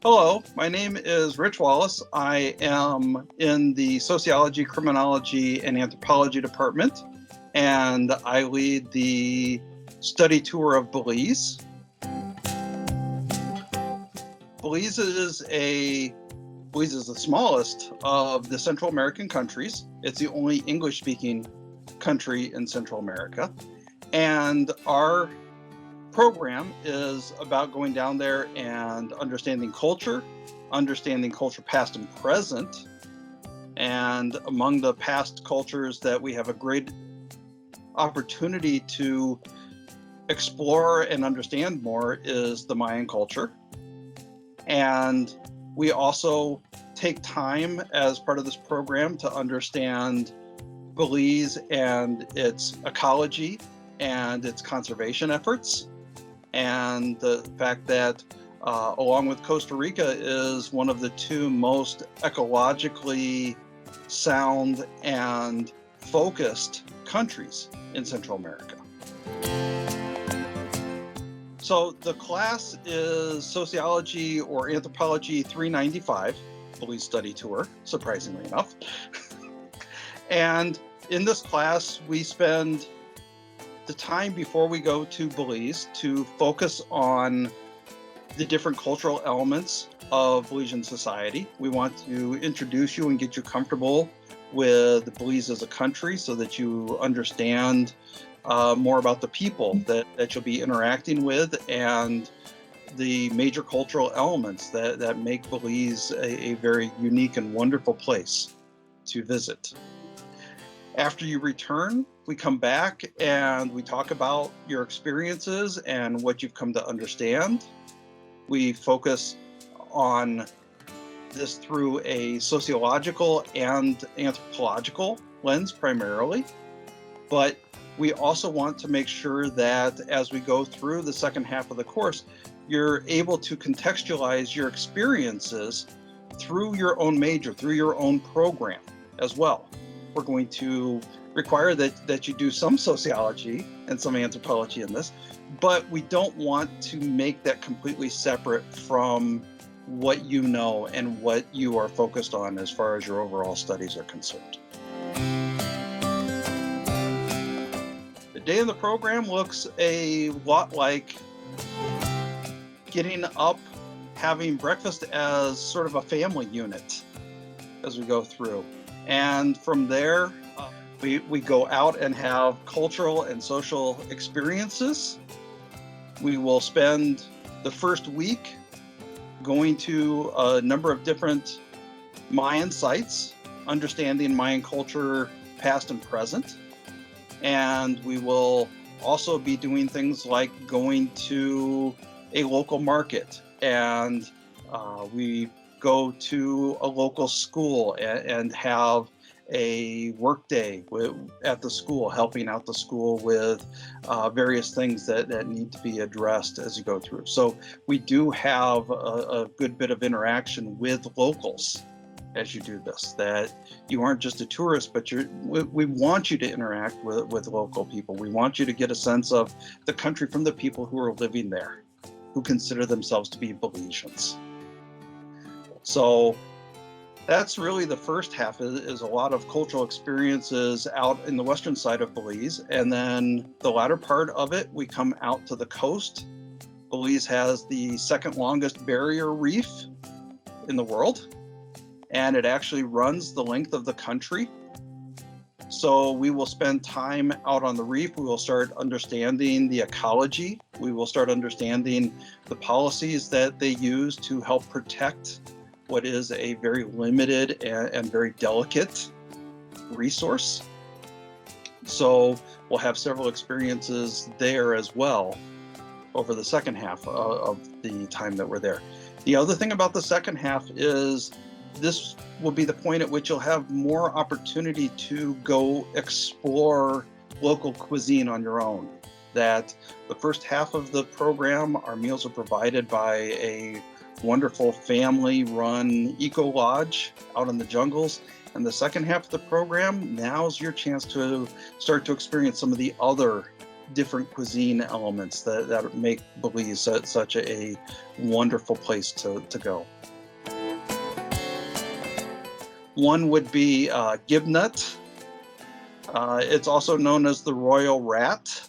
Hello, my name is Rich Wallace. I am in the Sociology, Criminology, and Anthropology department, and I lead the study tour of Belize. Belize is the smallest of the Central American countries. It's the only English-speaking country in Central America, and our program is about going down there and understanding culture past and present. And among the past cultures that we have a great opportunity to explore and understand more is the Mayan culture. And we also take time as part of this program to understand Belize and its ecology and its conservation efforts. And the fact that, along with Costa Rica, is one of the two most ecologically sound and focused countries in Central America. So the class is Sociology or Anthropology 395, Belize Study Tour, surprisingly enough. And in this class, we spend the time before we go to Belize to focus on the different cultural elements of Belizean society. We want to introduce you and get you comfortable with Belize as a country so that you understand more about the people that you'll be interacting with and the major cultural elements that make Belize a very unique and wonderful place to visit. After you return, we come back and we talk about your experiences and what you've come to understand. We focus on this through a sociological and anthropological lens primarily, but we also want to make sure that as we go through the second half of the course, you're able to contextualize your experiences through your own major, through your own program as well. We're going to require that you do some sociology and some anthropology in this, but we don't want to make that completely separate from what you know and what you are focused on as far as your overall studies are concerned. The day of the program looks a lot like getting up, having breakfast as sort of a family unit as we go through. And from there, we go out and have cultural and social experiences. We will spend the first week going to a number of different Mayan sites, understanding Mayan culture past and present. And we will also be doing things like going to a local market, and we go to a local school and have a work day at the school, helping out the school with various things that need to be addressed as you go through. So we do have a good bit of interaction with locals as you do this, that you aren't just a tourist, but we want you to interact with local people. We want you to get a sense of the country from the people who are living there, who consider themselves to be Belizeans. So that's really the first half, is a lot of cultural experiences out in the western side of Belize. And then the latter part of it, we come out to the coast. Belize has the second longest barrier reef in the world, and it actually runs the length of the country. So we will spend time out on the reef. We will start understanding the ecology. We will start understanding the policies that they use to help protect what is a very limited and very delicate resource. So we'll have several experiences there as well over the second half of the time that we're there. The other thing about the second half is this will be the point at which you'll have more opportunity to go explore local cuisine on your own. That the first half of the program, our meals are provided by a wonderful family-run eco lodge out in the jungles. And the second half of the program, now's your chance to start to experience some of the other different cuisine elements that make Belize such a wonderful place to go. One would be gibnut. It's also known as the royal rat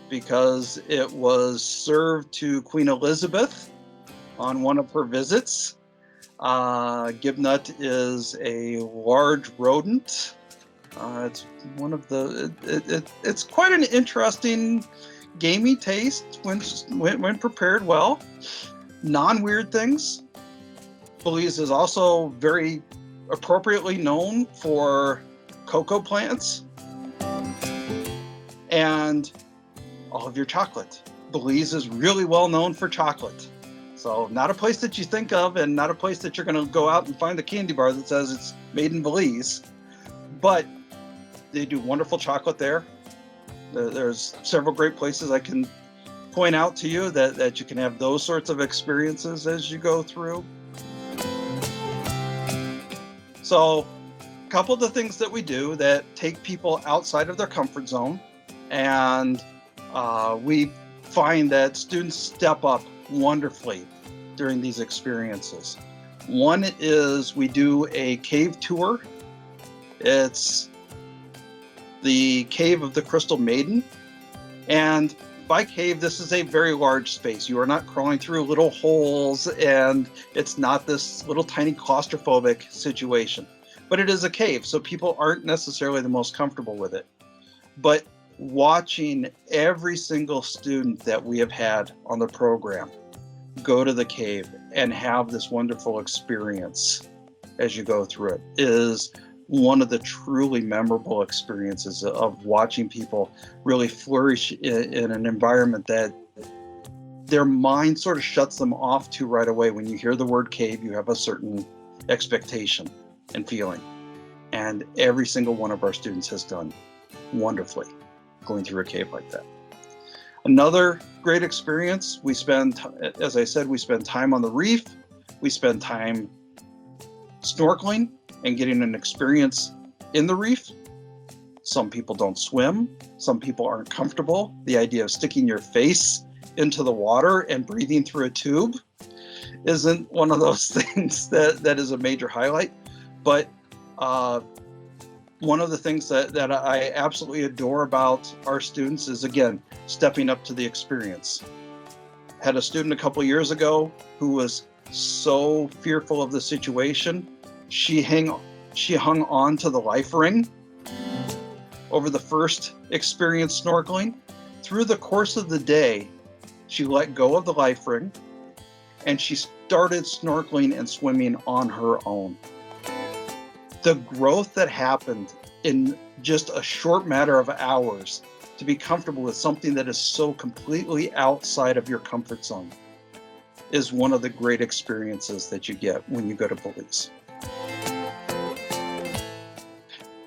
because it was served to Queen Elizabeth on one of her visits. Gibnut is a large rodent. It's one of the. It's quite an interesting, gamey taste when prepared well. Non-weird things. Belize is also very appropriately known for cocoa plants and all of your chocolate. Belize is really well known for chocolate. So not a place that you think of and not a place that you're going to go out and find a candy bar that says it's made in Belize. But they do wonderful chocolate there. There's several great places I can point out to you that you can have those sorts of experiences as you go through. So a couple of the things that we do that take people outside of their comfort zone, and we find that students step up wonderfully during these experiences. One is we do a cave tour. It's the Cave of the Crystal Maiden. And by cave, this is a very large space. You are not crawling through little holes, and it's not this little tiny claustrophobic situation. But it is a cave, so people aren't necessarily the most comfortable with it. But watching every single student that we have had on the program go to the cave and have this wonderful experience as you go through it is one of the truly memorable experiences of watching people really flourish in an environment that their mind sort of shuts them off to right away. When you hear the word cave, you have a certain expectation and feeling. And every single one of our students has done wonderfully going through a cave like that. Another great experience, as I said, we spend time on the reef. We spend time snorkeling and getting an experience in the reef. Some people don't swim. Some people aren't comfortable. The idea of sticking your face into the water and breathing through a tube isn't one of those things that is a major highlight. But one of the things that I absolutely adore about our students is, again, stepping up to the experience. Had a student a couple years ago who was so fearful of the situation, she hung on to the life ring over the first experience snorkeling. Through the course of the day, she let go of the life ring and she started snorkeling and swimming on her own. The growth that happened in just a short matter of hours to be comfortable with something that is so completely outside of your comfort zone is one of the great experiences that you get when you go to Belize.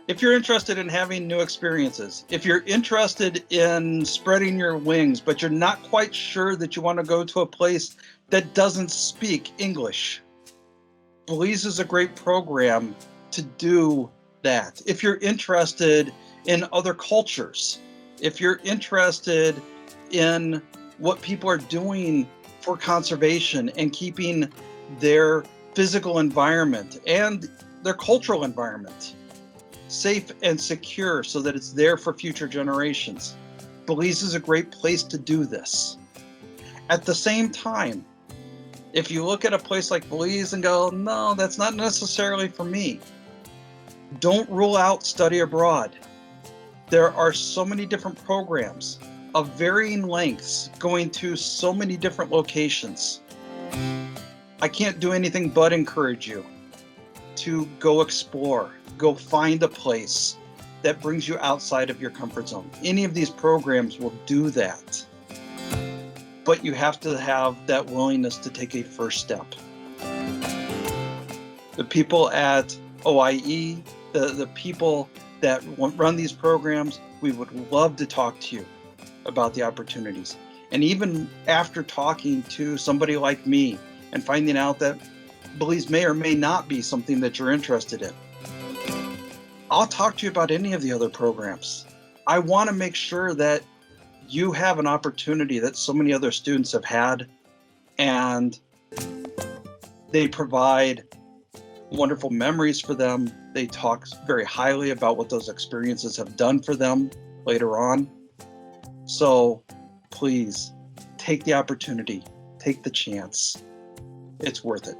If you're interested in having new experiences, if you're interested in spreading your wings, but you're not quite sure that you want to go to a place that doesn't speak English, Belize is a great program to do that. If you're interested in other cultures, if you're interested in what people are doing for conservation and keeping their physical environment and their cultural environment safe and secure so that it's there for future generations, Belize is a great place to do this. At the same time, if you look at a place like Belize and go, no, that's not necessarily for me, don't rule out study abroad. There are so many different programs of varying lengths going to so many different locations. I can't do anything but encourage you to go explore, go find a place that brings you outside of your comfort zone. Any of these programs will do that, but you have to have that willingness to take a first step. The people at OIE, the people that run these programs, we would love to talk to you about the opportunities. And even after talking to somebody like me and finding out that Belize may or may not be something that you're interested in, I'll talk to you about any of the other programs. I want to make sure that you have an opportunity that so many other students have had, and they provide wonderful memories for them. They talk very highly about what those experiences have done for them later on. So please take the opportunity, take the chance. It's worth it.